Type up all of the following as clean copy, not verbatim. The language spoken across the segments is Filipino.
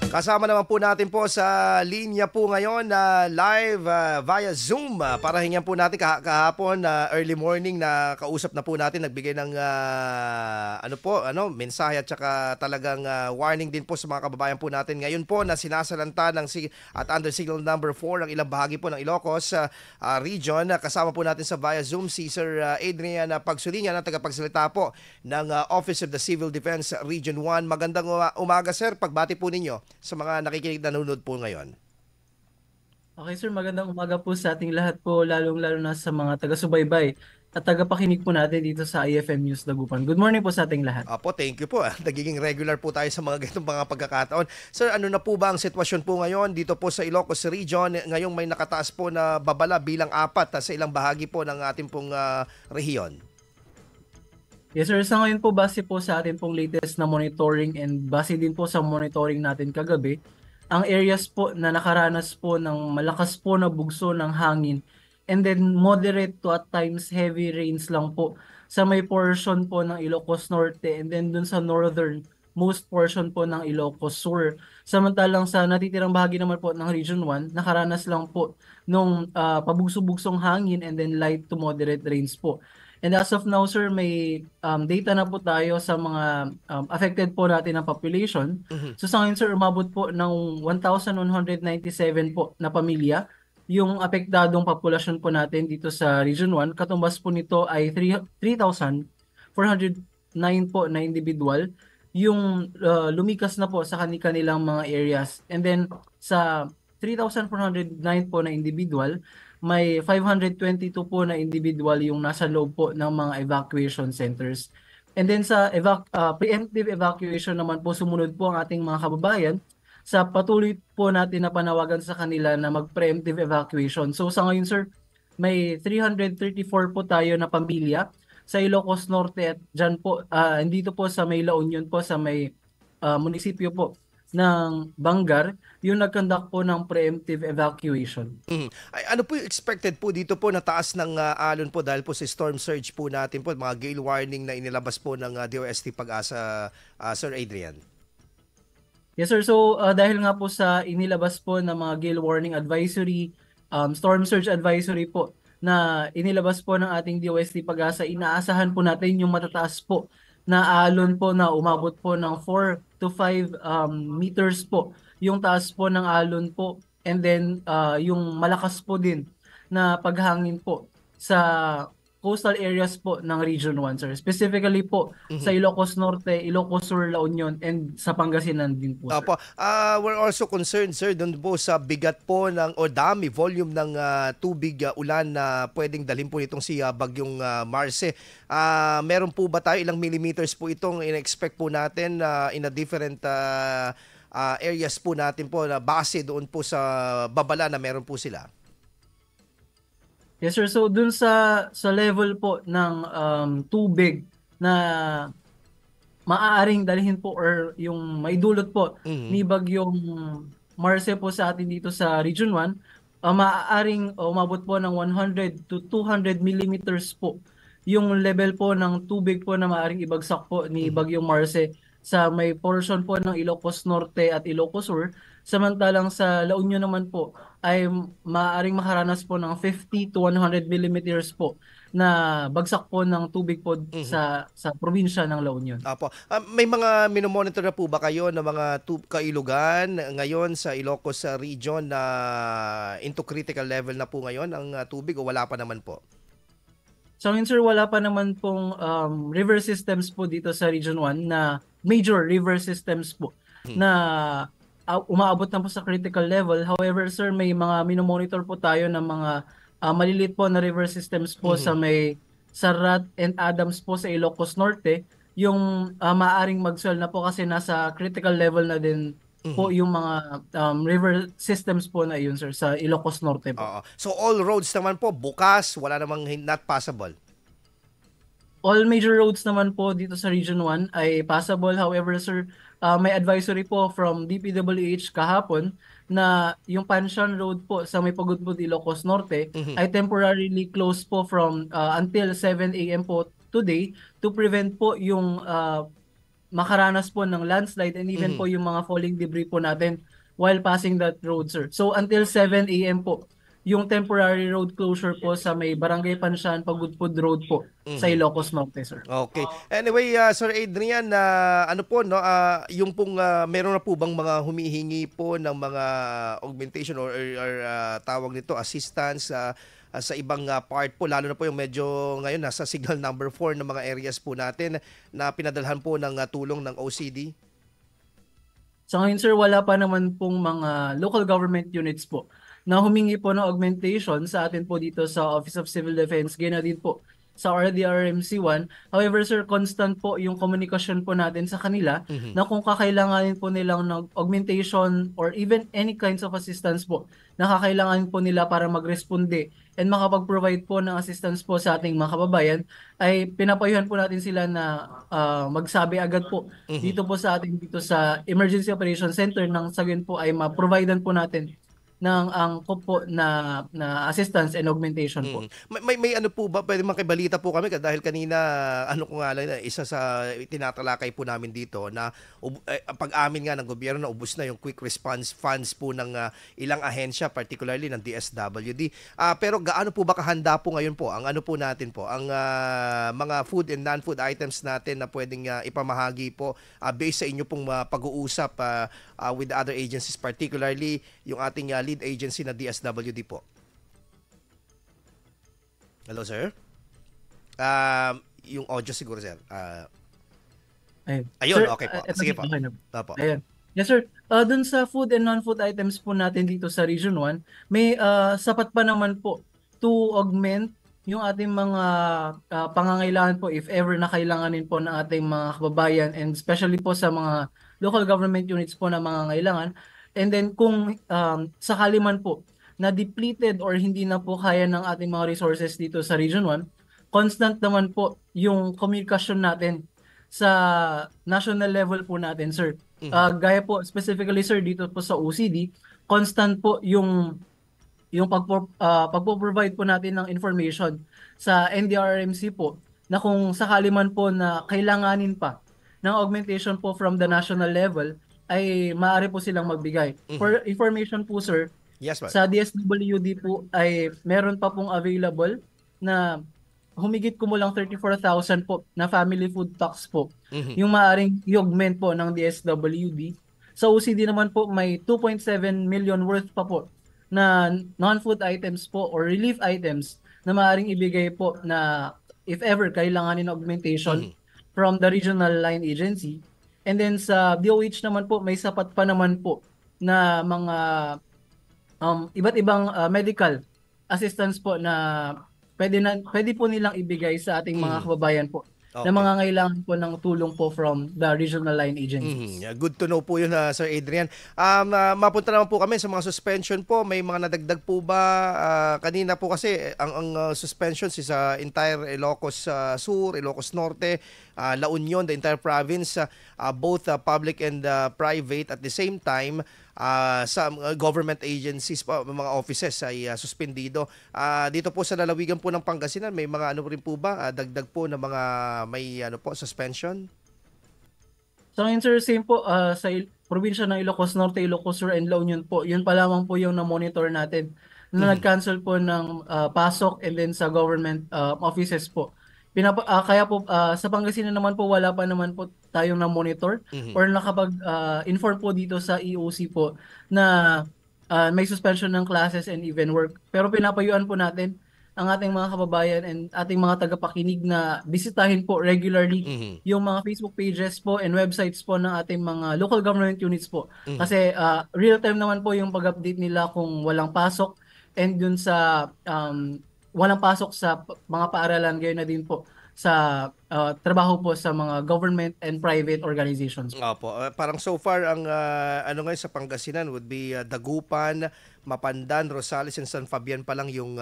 Kasama naman po natin po sa linya po ngayon na live via Zoom para hingyan po natin kahapon early morning na kausap na po natin, nagbigay ng mensahe at saka talagang warning din po sa mga kababayan po natin ngayon po na sinasalanta at under signal number 4 ang ilang bahagi po ng Ilocos region. Kasama po natin sa via Zoom si Sir Adrian Pagsulinya na tagapagsalita po ng Office of the Civil Defense Region 1. Magandang umaga sir, pagbati po ninyo sa mga nakikinig na nanonood po ngayon. Okay sir, magandang umaga po sa ating lahat po, lalong-lalo na sa mga taga-subaybay at tagapakinig po natin dito sa IFM News Dagupan. Good morning po sa ating lahat. Apo, thank you po. Nagiging regular po tayo sa mga ganitong mga pagkakataon. Sir, ano na po ba ang sitwasyon po ngayon dito po sa Ilocos Region? Ngayong may nakataas po na babala bilang 4 sa ilang bahagi po ng ating pong rehiyon. Yes sir, sa ngayon po base po sa ating pong latest na monitoring and base din po sa monitoring natin kagabi, ang areas po na nakaranas po ng malakas po na bugso ng hangin and then moderate to at times heavy rains lang po sa may portion po ng Ilocos Norte and then dun sa northern most portion po ng Ilocos Sur. Samantalang sa natitirang bahagi naman po ng Region 1, nakaranas lang po nung pabugso-bugsong hangin and then light to moderate rains po. And as of now, sir, may data na po tayo sa mga affected po natin ng population. So sa ngayon, sir, umabot po ng 1,197 po na pamilya yung apektadong populasyon po natin dito sa Region 1. Katumbas po nito ay 3,409 po na individual yung lumikas na po sa kanilang mga areas. And then sa 3,409 po na individual, may 522 po na individual yung nasa loob po ng mga evacuation centers. And then sa preemptive evacuation naman po, sumunod po ang ating mga kababayan sa patuloy po natin na panawagan sa kanila na mag-preemptive evacuation. So sa ngayon sir, may 334 po tayo na pamilya sa Ilocos Norte at dyan po, dito po sa may La Union po, sa may munisipyo po ng Bangar, yung nag-conduct po ng preemptive evacuation. Ay, ano po yung expected po dito po na taas ng alon po dahil po sa storm surge po natin po, mga gale warning na inilabas po ng DOST Pag-asa, Sir Adrian? Yes sir, so dahil nga po sa inilabas po ng mga gale warning advisory, storm surge advisory po na inilabas po ng ating DOST Pag-asa, inaasahan po natin yung matataas po na alon po na umabot po ng 4 to 5 meters po yung taas po ng alon po, and then yung malakas po din na paghangin po sa coastal areas po ng Region 1 sir. Specifically po sa Ilocos Norte, Ilocos Sur, La Union, and sa Pangasinan din po sir. Opo. We're also concerned, sir, doon po sa bigat po o dami, volume ng tubig, ulan na pwedeng dalhin po nitong si Bagyong Marce. Meron po ba tayo, ilang millimeters po itong in-expect po natin in a different areas po natin po na base doon po sa babala na meron po sila? Yes sir, so dun sa level po ng tubig na maaaring dalhin po or yung maidulot po ni Bagyong Marce po sa atin dito sa Region 1, maaaring umabot po ng 100 to 200 millimeters po yung level po ng tubig po na maaaring ibagsak po ni Bagyong Marce sa may portion po ng Ilocos Norte at Ilocos Sur. Samantalang sa La Union naman po ay maaaring makaranas po ng 50 to 100 millimeters po na bagsak po ng tubig po sa probinsya ng La Union. Apo. May mga minomonitor na po ba kayo ng mga kailugan ngayon sa Ilocos region na into critical level na po ngayon ang tubig o wala pa naman po? So ngayon sir, wala pa naman pong river systems po dito sa Region 1 na major river systems po na umaabot na po sa critical level. However sir, may mga minomonitor po tayo ng mga maliliit po na river systems po sa may Sarat and Adams po sa Ilocos Norte, yung maaaring mag-swell na po kasi nasa critical level na din po yung mga river systems po na yun sir sa Ilocos Norte po. So all roads naman po bukas, wala namang not passable? All major roads naman po dito sa Region 1 ay passable. However sir, may advisory po from DPWH kahapon na yung Panshan Road po sa may Pagudpud, Ilocos Norte ay temporarily closed po from until 7 a.m. po today to prevent po yung makaranas po ng landslide and even Mhm. po yung mga falling debris po natin while passing that road, sir. So until 7 a.m. po, yung temporary road closure po sa may Barangay Pansyan, Pagudpud Road po sa Mhm. Ilocos Norte, sir. Okay. Anyway, Sir Adrian, ano po no, yung pong meron na po bang mga humihingi po ng mga augmentation or tawag nito assistance sa ibang part po, lalo na po yung medyo ngayon nasa signal number 4 ng mga areas po natin na pinadalhan po ng tulong ng OCD? Sa ngayon, sir, wala pa naman pong mga local government units po na humingi po ng augmentation sa atin po dito sa Office of Civil Defense, ganoon din po sa RDRMC 1. However, sir, constant po yung komunikasyon po natin sa kanila Mhm. na kung kakailanganin po nilang ng augmentation or even any kinds of assistance po na kakailangan po nila para magresponde and makapag-provide po ng assistance po sa ating mga kababayan, ay pinapayuhan po natin sila na magsabi agad po Mhm. dito po sa ating dito sa Emergency Operations Center nang sa gayon po ay ma-providean po natin ng angkop po na assistance and augmentation po. Mm. May ano po ba, pwede makibalita po kami dahil kanina ano ko nga lang, isa sa tinatalakay po namin dito na pag-amin nga ng gobyerno na ubos na yung quick response funds po ng ilang ahensya, particularly ng DSWD. Pero gaano po ba kahanda po ngayon po ang ano po natin po, ang mga food and non-food items natin na pwedeng ipamahagi po based sa inyo pong pag-uusap with the other agencies, particularly yung ating lead agency na DSWD po? Hello, sir? Yung audio siguro, sir. Ayun. Ayun, Sir, okay po. eto Sige sir, po. okay na. Opo. Ayan. Yes sir, dun sa food and non-food items po natin dito sa Region 1, may sapat pa naman po to augment yung ating mga pangangailangan po if ever na kailanganin po ng ating mga kababayan and especially po sa mga local government units po na mga kailangan. And then kung sakali man po na depleted or hindi na po kaya ng ating mga resources dito sa Region 1, constant naman po yung komunikasyon natin sa national level po natin, sir. Mhm. Gaya po specifically sir dito po sa OCD, constant po yung pagpo-provide po natin ng information sa NDRRMC po na kung sakali man po na kailanganin pa ng augmentation po from the national level ay maaari po silang magbigay. Mhm. For information po sir, Yes, ma'am. sa DSWD po ay meron pa pong available na humigit kumulang 34,000 po na family food packs po Mhm. yung maaring i-augment po ng DSWD. Sa OCD naman po may 2.7 million worth pa po na non-food items po or relief items na maaring ibigay po na if ever kailanganin ng augmentation Mhm. from the regional line agency. And then sa DOH naman po may sapat pa naman po na mga iba't ibang medical assistance po na pwede po nilang ibigay sa ating mga Mhm. kababayan po na Okay. mga kailangan po ng tulong po from the regional line Mhm. agencies. Yeah, good to know po yun, Sir Adrian. Mapunta naman po kami sa mga suspension po. May mga nadagdag po ba? Kanina po kasi ang suspensions is entire Ilocos Sur, Ilocos Norte, La Union, the entire province, both public and private. At the same time, sa government agencies po, mga offices ay suspendido. Dito po sa lalawigan po ng Pangasinan, may mga ano rin po ba? Dagdag po ng mga may ano po, suspension? So ngayon sir, same po sa probinsya ng Ilocos Norte, Ilocos Sur, and La Union po. Yun pa lamang po yung na-monitor natin na Mhm. nag-cancel po ng pasok and then sa government offices po. Kaya po sa Pangasinan naman po wala pa naman po tayong na-monitor Mhm. or nakapag-inform po dito sa EOC po na may suspension ng classes and even work. Pero pinapayuan po natin ang ating mga kababayan and ating mga tagapakinig na bisitahin po regularly Mhm. yung mga Facebook pages po and websites po ng ating mga local government units po. Mhm. Kasi real time naman po yung pag-update nila kung walang pasok and dun sa walang pasok sa mga paaralan, gayon na din po sa trabaho po sa mga government and private organizations po. Opo, parang so far ang ano ngayon sa Pangasinan would be Dagupan, Mapandan, Rosales and San Fabian pa lang yung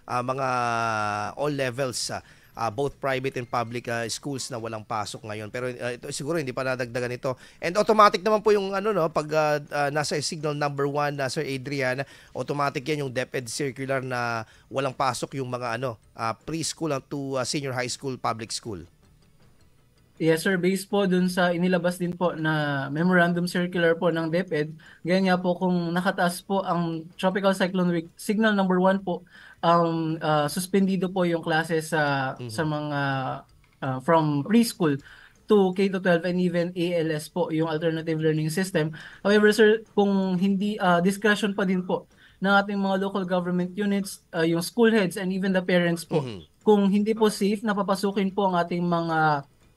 mga all levels, both private and public schools na walang pasok ngayon. Pero ito siguro hindi pa nadagdagan ito. And automatic naman po yung ano no pag nasa signal number 1 na Sir Adrian, automatic yan yung DepEd circular na walang pasok yung mga ano preschool to senior high school public school. Yes sir, based po dun sa inilabas din po na memorandum circular po ng DepEd, ganyan nga po kung nakataas po ang Tropical Cyclone Signal number 1 po, suspendido po yung klase sa Mhm. mga from preschool to K-12 and even ALS po yung alternative learning system. However sir, kung hindi discretion pa din po ng ating mga local government units, yung school heads and even the parents po, Mhm. kung hindi po safe na papasukin po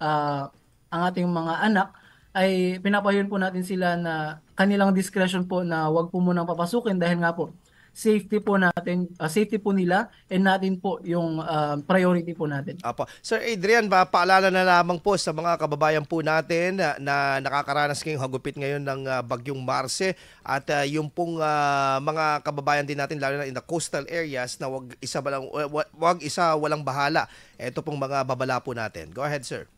ah, ang ating mga anak, ay pinapayon po natin sila na kanilang discretion po na wag po munang papasukin dahil nga po safety po natin, safety po nila and natin po yung priority po natin. Apo. Sir Adrian, paalala na lamang po sa mga kababayan po natin na nakakaranas ngayong hagupit ngayon ng bagyong Marce at yung pong mga kababayan din natin lalo na in the coastal areas na wag isa walang bahala. Ito pong mga babala po natin. Go ahead, sir.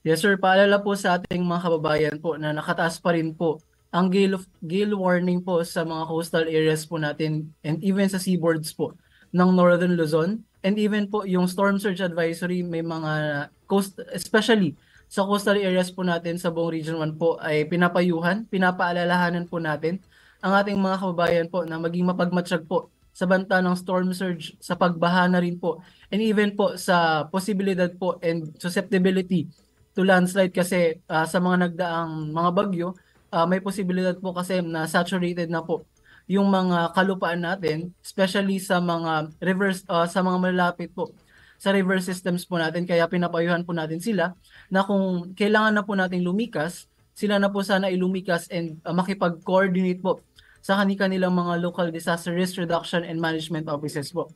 Yes sir, paalala po sa ating mga kababayan po na nakataas pa rin po ang gale warning po sa mga coastal areas po natin and even sa seaboards po ng Northern Luzon, and even po yung storm surge advisory may mga especially sa coastal areas po natin sa buong Region 1 po ay pinapaalalahanan po natin ang ating mga kababayan po na maging mapagmatsyag po sa banta ng storm surge, sa pagbaha na rin po, and even po sa posibilidad po and susceptibility to landslide kasi sa mga nagdaang mga bagyo, may posibilidad po kasi na saturated na po yung mga kalupaan natin, especially sa mga rivers, sa mga malapit po sa river systems po natin. Kaya pinapayuhan po natin sila na kung kailangan na po nating lumikas, sila na po sana ilumikas and makipag-coordinate po sa kanilang mga local disaster risk reduction and management offices po.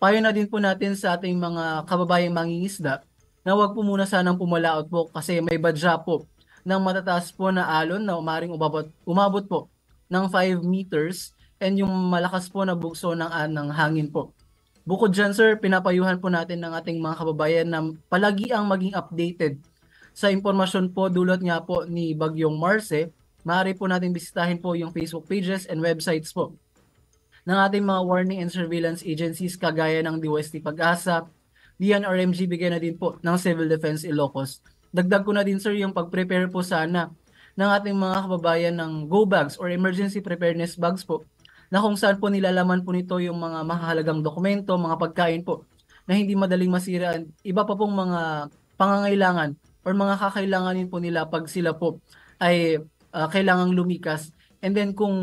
Payo na din po natin sa ating mga kababayang mangingisda na wag po muna sanang pumalaot po kasi may badya po ng matataas po na alon na umabot po ng 5 meters and yung malakas po na bugso ng hangin po. Bukod dyan sir, pinapayuhan po natin ng ating mga kababayan na palagi ang maging updated sa impormasyon po dulot nga po ni Bagyong Marce. Maaari po natin bisitahin po yung Facebook pages and websites po ng ating mga warning and surveillance agencies kagaya ng DOST Pag-asa, DNRMG bigyan na din po ng Civil Defense Ilocos. Dagdag ko na din sir yung pag-prepare po sana ng ating mga kababayan ng go bags or emergency preparedness bags po na kung saan po nilalaman po nito yung mga mahalagang dokumento, mga pagkain po na hindi madaling masira. Iba pa pong mga pangangailangan or mga kakailanganin po nila pag sila po ay kailangang lumikas. And then kung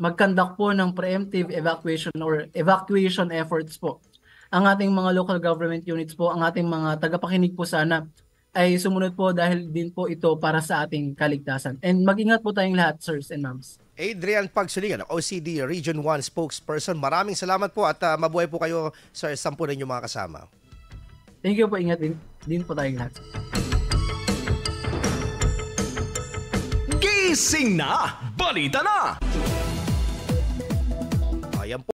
mag-conduct po ng preemptive evacuation or evacuation efforts po, ang ating mga local government units po, ang ating mga tagapakinig po sana ay sumunod po dahil din po ito para sa ating kaligtasan. And mag-ingat po tayong lahat, sirs and ma'ams. Adrian Pagsulingan, OCD Region 1 spokesperson. Maraming salamat po at mabuhay po kayo sa sampu ninyong mga kasama. Thank you po, ingat din po tayong lahat. Gising na! Balita na! Ayan po.